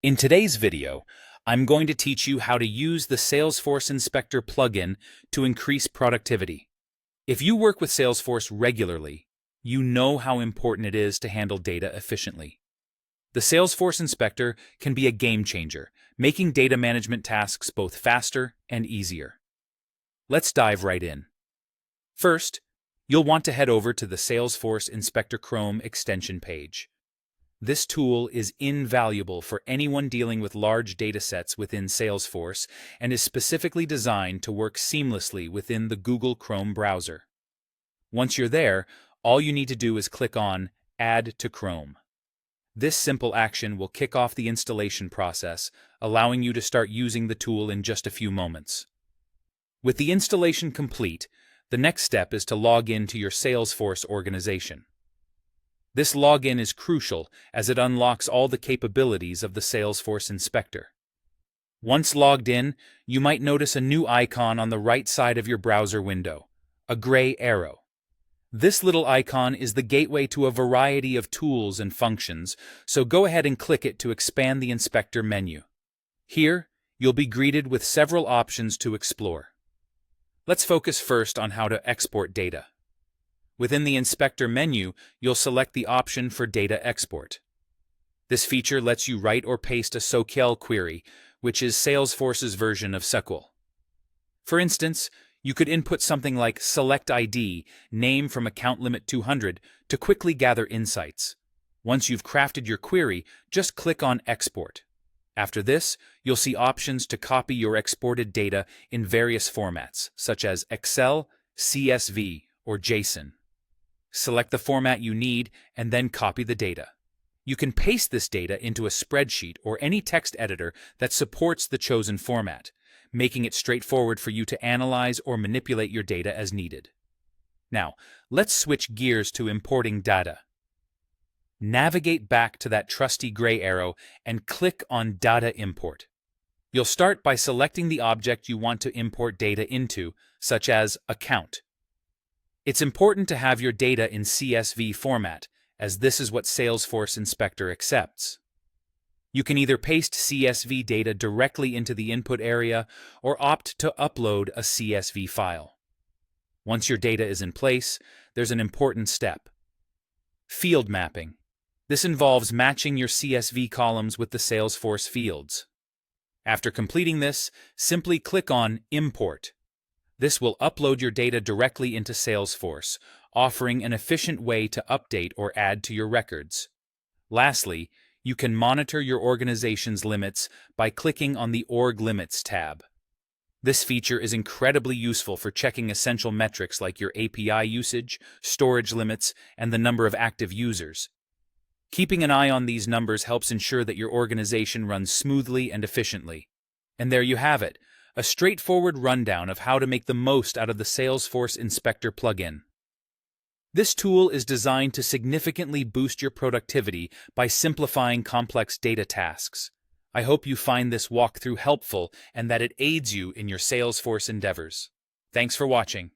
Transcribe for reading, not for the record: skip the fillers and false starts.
In today's video, I'm going to teach you how to use the Salesforce Inspector plugin to increase productivity. If you work with Salesforce regularly, you know how important it is to handle data efficiently. The Salesforce Inspector can be a game changer, making data management tasks both faster and easier. Let's dive right in. First, you'll want to head over to the Salesforce Inspector Chrome extension page. This tool is invaluable for anyone dealing with large datasets within Salesforce and is specifically designed to work seamlessly within the Google Chrome browser. Once you're there, all you need to do is click on Add to Chrome. This simple action will kick off the installation process, allowing you to start using the tool in just a few moments. With the installation complete, the next step is to log in to your Salesforce organization. This login is crucial as it unlocks all the capabilities of the Salesforce Inspector. Once logged in, you might notice a new icon on the right side of your browser window, a gray arrow. This little icon is the gateway to a variety of tools and functions, so go ahead and click it to expand the Inspector menu. Here, you'll be greeted with several options to explore. Let's focus first on how to export data. Within the Inspector menu, you'll select the option for Data Export. This feature lets you write or paste a SQL query, which is Salesforce's version of SQL. For instance, you could input something like Select ID, name from account limit 200, to quickly gather insights. Once you've crafted your query, just click on Export. After this, you'll see options to copy your exported data in various formats, such as Excel, CSV, or JSON. Select the format you need and then copy the data. You can paste this data into a spreadsheet or any text editor that supports the chosen format, making it straightforward for you to analyze or manipulate your data as needed. Now, let's switch gears to importing data. Navigate back to that trusty gray arrow and click on Data Import. You'll start by selecting the object you want to import data into, such as Account. It's important to have your data in CSV format, as this is what Salesforce Inspector accepts. You can either paste CSV data directly into the input area or opt to upload a CSV file. Once your data is in place, there's an important step. Field mapping. This involves matching your CSV columns with the Salesforce fields. After completing this, simply click on Import. This will upload your data directly into Salesforce, offering an efficient way to update or add to your records. Lastly, you can monitor your organization's limits by clicking on the Org Limits tab. This feature is incredibly useful for checking essential metrics like your API usage, storage limits, and the number of active users. Keeping an eye on these numbers helps ensure that your organization runs smoothly and efficiently. And there you have it, a straightforward rundown of how to make the most out of the Salesforce Inspector plugin. This tool is designed to significantly boost your productivity by simplifying complex data tasks. I hope you find this walkthrough helpful and that it aids you in your Salesforce endeavors. Thanks for watching.